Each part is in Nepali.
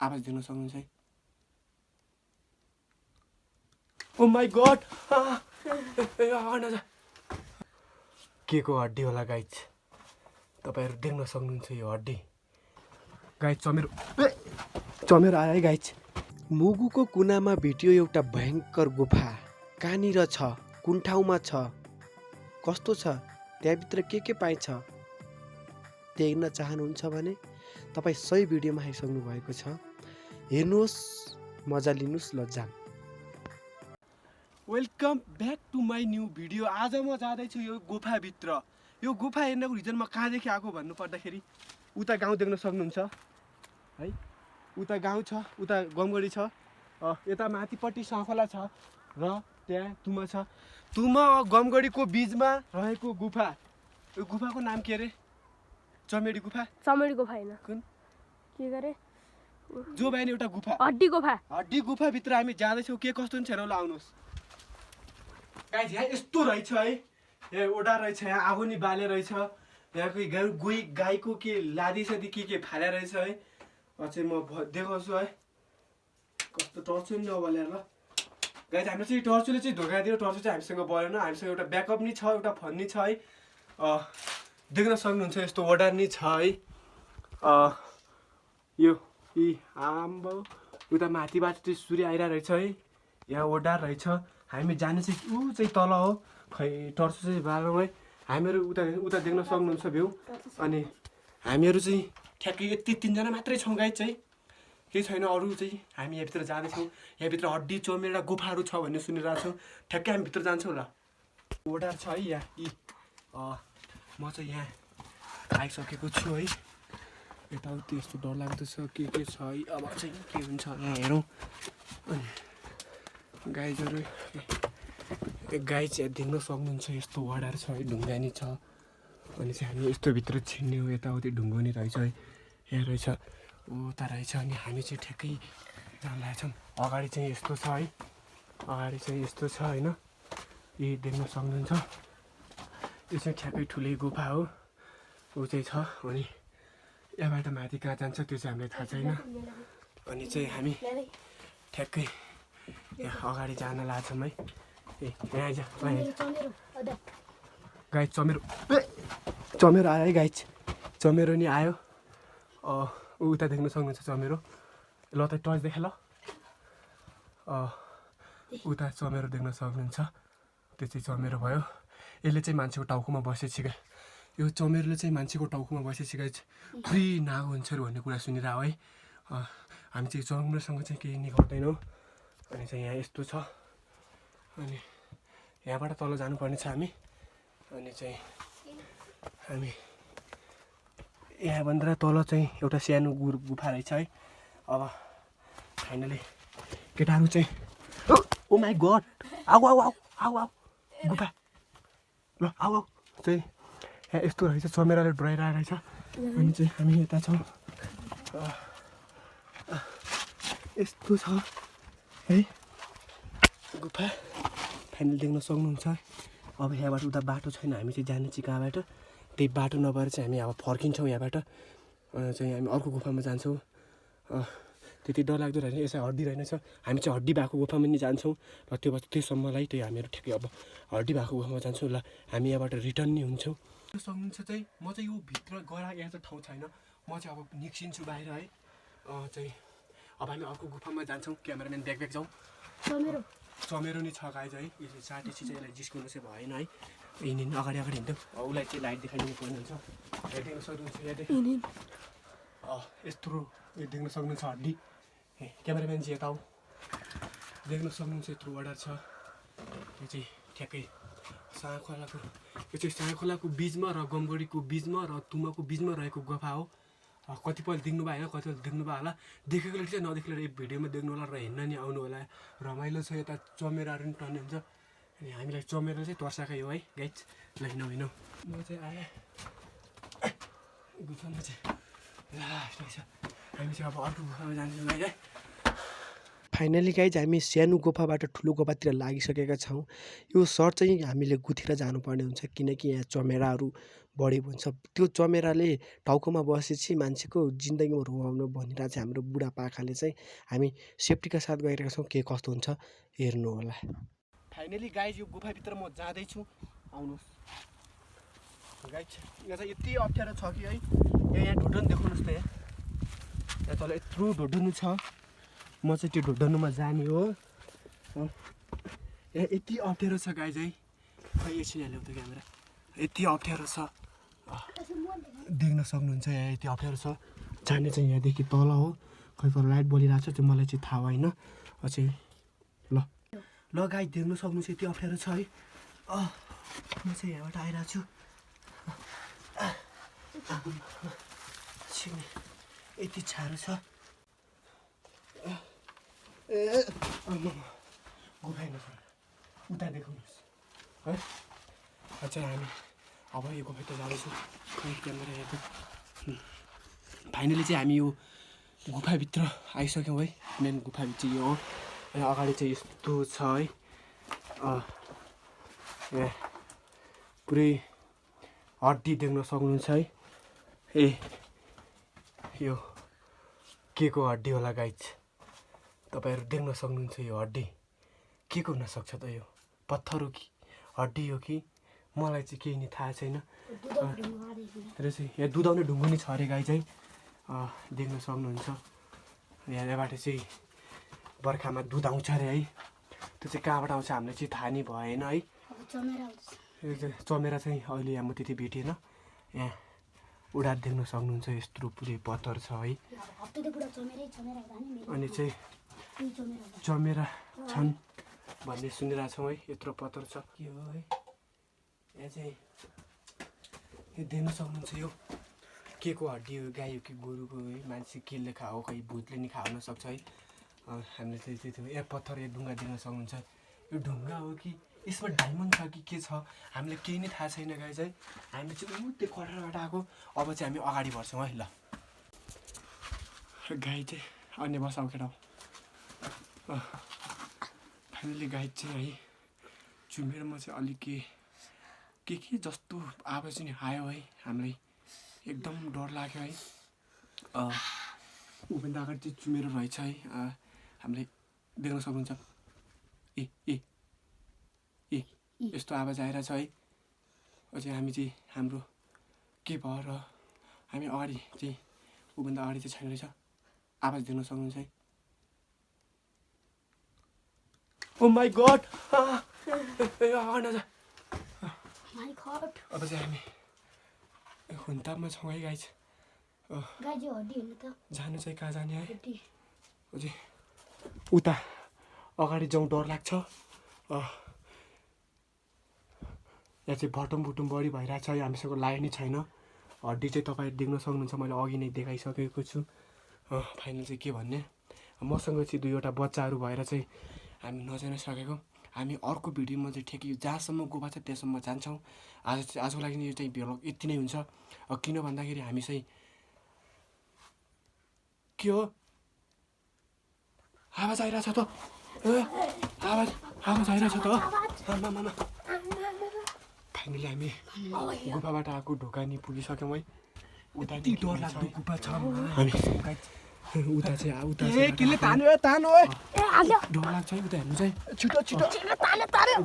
आवाज दिन सक्नुहुन्छ है ओ माई गॉड के को हड्डी होला गाइज तपाईहरु देख्न सक्नुहुन्छ यो हड्डी गाइज चमेरो आयो है गाइज मुगुको कुनामा भेटियो एउटा भयंकर गुफा कहाँनिर छ कुन ठाउँमा छ कस्तो छ त्यहाँभित्र के पाइन्छ देख्न चाहनुहुन्छ भने तपाई सही भिडियोमा आइसक्नु भएको छ हेर्नुहोस् मजा लिनुस् ल जाम welcome back to my new video आज म जाँदैछु यो गुफाभित्र यो गुफा हेर्नको रिजन म कहाँदेखि आएको भन्नु पर्दाखेरि उता गाउँ देख्न सक्नुहुन्छ है उता गाउँ छ उता गमगढी छ यता माथिपट्टि सखोला छ र त्यहाँ तुमा छ तुमा गमगढीको बीचमा रहेको गुफा यो गुफाको नाम के रे चमेडी गुफा हैन कुन के गरे जो भएन एउटा गुफा हड्डी गुफाभित्र हामी जाँदैछौँ के कस्तो हुन्छ हेरौँ ल आउनुहोस् गाइस यहाँ यस्तो रहेछ है यहाँ ओडा रहेछ यहाँ आगोनी बाले रहेछ यहाँको गाईको के लादी सादी के फाले रहेछ है अझै म देखाउँछु है कस्तो टर्च नि नबलेर ल गाइस हाम्रो चाहिँ टर्चले चाहिँ धोका दियो टर्च चाहिँ हामीसँग बलेन हामीसँग एउटा ब्याकअप नि छ एउटा फोन नि छ है देख्न सक्नुहुन्छ यस्तो ओडा नि छ है यो आम्बो उता माथिबाट चाहिँ सूर्य आइरहेको रहेछ है यहाँ ओडा रहेछ हामी जाने चाहिँ ऊ चाहिँ तल हो खै टर्च चाहिँ बालौँ है हामीहरू उता देख्न सक्नुहुन्छ भ्यू अनि हामीहरू चाहिँ ठ्याक्कै यति 3 जना मात्रै छौँ गाइस चाहिँ केही छैन अरू चाहिँ हामी यहाँभित्र जाँदैछौँ यहाँभित्र हड्डी चमेरा गुफाहरू छ भन्ने सुनिरहेको छौँ ठ्याक्कै हामी भित्र जान्छौँ ल ओडा छ है यहाँ म चाहिँ यहाँ आइसकेको छु है यताउति यस्तो डरलाग्दो छ के छ है अब चाहिँ के हुन्छ यहाँ हेरौँ अनि गाइजहरू गाई चाहिँ देख्न सक्नुहुन्छ यस्तो वडार छ है ढुङ्गानी छ अनि चाहिँ हामी यस्तो भित्र छिन्ने हो यताउति ढुङ्गो नि रहेछ है यहाँ रहेछ उता रहेछ अनि हामी चाहिँ ठ्याक्कै जान लागेछौँ अगाडि चाहिँ यस्तो छ है अगाडि चाहिँ यस्तो छ होइन यही देख्न सक्नुहुन्छ यो चाहिँ ठ्याक्कै ठुलै गुफा हो ऊ चाहिँ छ अनि यहाँबाट माथि कहाँ जान्छ त्यो चाहिँ हामीलाई थाहा छैन अनि चाहिँ हामी ठ्याक्कै यहाँ अगाडि जान लाग्छौँ है ए यहाँ आइज गाई चमेरो आयो है गाई चमेरो नि आयो उता देख्न सक्नुहुन्छ चमेरो ल त टर्च देख ल उता चमेरो देख्न सक्नुहुन्छ त्यो चाहिँ चमेरो भयो यसले चाहिँ मान्छेको टाउकोमा बसेपछि क्या यो चमेरोले चाहिँ मान्छेको टाउकोमा बसेपछि गाई फ्री नागो हुन्छ भन्ने कुरा सुनिरह है हामी चाहिँ चमेरोसँग चाहिँ केही नि गर्दैनौँ अनि चाहिँ यहाँ यस्तो छ अनि यहाँबाट तल जानुपर्ने छ हामी अनि चाहिँ हामी यहाँभन्दा तल चाहिँ एउटा सानो गुफा रहेछ है अब फाइनली केटाहरू चाहिँ ओ माई गड आऊ आऊ आऊ आऊ आऊ गुफा ल आऊ आऊ चाहिँ यहाँ यस्तो रहेछ चमेराले डराइरहेको रहेछ अनि चाहिँ हामी यता छौँ यस्तो छ है गुफा फाइनल देख्न सक्नुहुन्छ अब यहाँबाट उता बाटो छैन हामी चाहिँ जाने चाहिँ कहाँबाट त्यही बाटो नभएर चाहिँ हामी अब फर्किन्छौँ यहाँबाट चाहिँ हामी अर्को गुफामा जान्छौँ त्यति डरलाग्दो रहेन यसै हड्डी रहेनछ हामी चाहिँ हड्डी भएको गुफामा नि जान्छौँ र त्योसम्मलाई त्यही हामीहरू ठिकै अब हड्डी भएको गुफामा जान्छौँ ल हामी यहाँबाट रिटर्न नि हुन्छौँ सक्नुहुन्छ चाहिँ म चाहिँ यो भित्र गएर यहाँ चाहिँ ठाउँ छैन म चाहिँ अब निस्किन्छु बाहिर है चाहिँ अब हामी अर्को गुफामा जान्छौँ क्यामेराम्यान ब्याक जाउँ चमेरो नि छ गाई चाहिँ यसले चाटेपछि चाहिँ यसलाई जिस्किनु चाहिँ भएन है यिनी अगाडि हिँड्थ्यौँ उसलाई चाहिँ लाइट देखाइदिनु पर्ने हुन्छ देख्न सक्नुहुन्छ यहाँ यत्रो यो देख्न सक्नुहुन्छ हड्डी क्यामेराम्यान चाहिँ यता देख्न सक्नुहुन्छ यत्रो अर्डर छ यो चाहिँ ठ्याक्कै साँखोलाको यो चाहिँ साँखोलाको बिचमा र गमगढीको बिचमा र तुमाको बिचमा रहेको गुफा हो कतिपय देख्नु भयो होइन कतिपय देख्नु भयो होला देखेकोले चाहिँ नदेखेर यो भिडियोमा देख्नु होला र हेर्न नि आउनु होला रमाइलो छ यता चमेराहरू पनि टर्ने हुन्छ अनि हामीलाई चमेरा चाहिँ तर्साकै हो है गाइज ल हिँडौँ म चाहिँ आएँ गुफामा चाहिँ लास्ट रहेछ हामी चाहिँ अब अर्को गुफामा जान्छौँ है फाइनली गाइज हामी सानो गुफाबाट ठुलो गुफातिर लागिसकेका छौँ। यो सर्ट चाहिँ हामीले गुथेर जानुपर्ने हुन्छ किनकि यहाँ चमेराहरू बढी हुन्छ। त्यो चमेराले टाउकोमा बसेपछि मान्छेको जिन्दगीमा रुवाउनु भनिरहेको चाहिँ हाम्रो बुढापाकाले चाहिँ हामी सेफ्टीका साथ गइरहेका छौँ। के कस्तो हुन्छ हेर्नु होला। फाइनली गाइज यो गुफाभित्र म जाँदैछु, आउनुहोस्। गाइज यहाँ चाहिँ यति अप्ठ्यारो छ कि है, यहाँ ढुड्डन देखाउनुहोस् त। यहाँ तल यत्रो ढुड्डनु छ, म चाहिँ त्यो ढुड्डनुमा जाने हो। यहाँ यति अप्ठ्यारो छ गाइज है, खै एकछिन हाल्यो त क्यामेरा। यति अप्ठ्यारो छ, देख्न सक्नुहुन्छ। यहाँ यति अप्ठ्यारो छ, जाने चाहिँ यहाँदेखि तल हो। खै पर लाइट बलिरहेको छ त्यो मलाई चाहिँ थाहा भएन अझै। ल गाइज देख्न सक्नुहुन्छ यति अप्ठ्यारो छ है। म चाहिँ यहाँबाट आइरहेको छु। यति छारो छ। गुफा उता देखाउनुहोस् है। अझ हामी अब यो गुफाभित्र जाँदैछौँ। खै क्यामेरा हेर्नु। फाइनली चाहिँ हामी यो गुफाभित्र आइसक्यौँ है। मेन गुफाभित्र यो हो। यहाँ अगाडि चाहिँ यस्तो छ है। यहाँ पुरै हड्डी देख्न सक्नुहुन्छ है। ए यो के को हड्डी होला गाइज, तपाईँहरू देख्न सक्नुहुन्छ। यो हड्डी के को हुनसक्छ त? यो पत्थर हो कि हड्डी हो कि मलाई चाहिँ केही नि थाहा छैन। र चाहिँ यहाँ दुधाउने ढुङ्गो नि छ अरे गाइज है। देख्न सक्नुहुन्छ। यहाँबाट चाहिँ बर्खामा दुध आउँछ अरे है। त्यो चाहिँ कहाँबाट आउँछ हामीलाई चाहिँ थाहा नै भएन है। चमेरा चाहिँ अहिले यहाँ म त्यति भेटिएन। यहाँ उडा देख्न सक्नुहुन्छ। यस्तो पुरै पत्थर छ है। अनि चाहिँ चमेरा छन् भन्ने सुनिरहेको छौँ है। यत्रो पत्थर छ के हो है। यहाँ चाहिँ यो देख्न सक्नुहुन्छ। यो के को हड्डी हो, गाई हो कि गोरुको है। मान्छे केले खाओ, खै भूतले नि खाउन सक्छ है। हामीले चाहिँ त्यति यहाँ पत्थर यो ढुङ्गा देख्न सक्नुहुन्छ। यो ढुङ्गा हो कि यसमा डायमन्ड छ कि के छ हामीले केही नै थाहा छैन गाइज है। हामी चाहिँ त्यो कटरबाट आएको। अब चाहिँ हामी अगाडि बढ्छौँ है। ल गाई चाहिँ अन्य बसाउ केटा। फाइनली गाई चाहिँ है चुमेरमा चाहिँ अलिक के जस्तो आवाज नि आयो है। हामीलाई एकदम डर लाग्यो है। ऊभन्दा अगाडि चाहिँ चुमेरो रहेछ है। हामीले देख्न सक्नुहुन्छ। ए ए ए यस्तो आवाज आइरहेछ है। अझै हामी चाहिँ हाम्रो के भएर हामी अगाडि चाहिँ ऊभन्दा अगाडि चाहिँ छैन रहेछ। आवाज देख्न सक्नुहुन्छ है। ओ माई गड। अब चाहिँ हामी हुन्तामा छौँ है गाइज। जानु चाहिँ कहाँ जाने है। अझै उता अगाडि जाउँ डर लाग्छ। यहाँ चाहिँ भटुम बढी भइरहेछ है। हामीसँग लाइन नै छैन। हड्डी चाहिँ तपाईँहरू देख्न सक्नुहुन्छ। मैले अघि नै देखाइसकेको छु। फाइनल चाहिँ के भन्ने, मसँग चाहिँ दुईवटा बच्चाहरू भएर चाहिँ हामी नजान सकेको। हामी अर्को भिडियोमा चाहिँ ठिकै जहाँसम्म गुफा छ त्यहाँसम्म जान्छौँ। आजको लागि यो चाहिँ भ्लग यति नै हुन्छ। किन भन्दाखेरि हामी चाहिँ के हो आवाज आइरहेछ त। आवाज आइरहेछ त। फाइनली हामी गुफाबाट आएको ढोका नि पुगिसक्यौँ है। उता नि डर लाग्दो गुफा छ। हामी उता चाहिँ केले तान्यो डर लाग्छ है। उता हेर्नु चाहिँ छिटो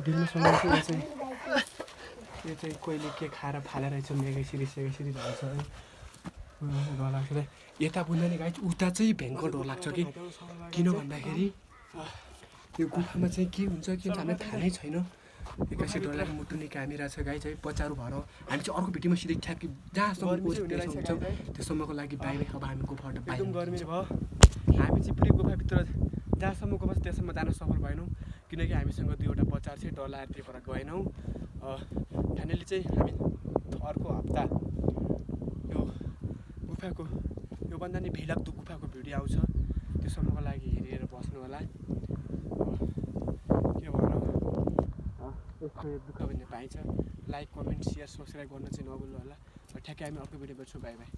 देख्न सक्नुहुन्छ। यो चाहिँ कोहीले के खाएर फालेर रहेछ। मेगैसिरी भन्छ है। डर लाग्छ है। यता बुझ्दा नि गाइज उता चाहिँ भयङ्कर डर लाग्छ कि किन भन्दाखेरि यो गुफामा चाहिँ के हुन्छ के हुन्छ हामीलाई थाहा नै छैन। एक्कासी डर लाग्यो। मुटु नि कामिरहेछ गाइज है। बच्चाहरू भएर हामी चाहिँ अर्को भिडियोमा सिधै ठ्याक्कै जहाँसम्म पुग्छौँ त्यससम्मको लागि बाई। अब हामी गुफाबाट बाहिर गर्मी भयो। हामी चाहिँ पुरै गुफाभित्र जहाँसम्म गुफा छ त्यहाँसम्म जान सफल भएनौँ किनकि हामीसँग दुईवटा बच्चाहरू चाहिँ डर लागेर त्यही भएर गएनौँ। फाइनली चाहिँ हामी अर्को हप्ता यो गुफाको योभन्दा नि भिलाग्दो गुफाको भिडियो आउँछ। त्योसम्मको लागि हेरेर बस्नु होला। के भनौँ यस्तो दुःख भन्ने पाइन्छ। लाइक कमेन्ट सेयर सब्सक्राइब गर्न चाहिँ नभुल्नु होला। ठ्याक्कै हामी अर्को भिडियो भेट्छौँ। By by.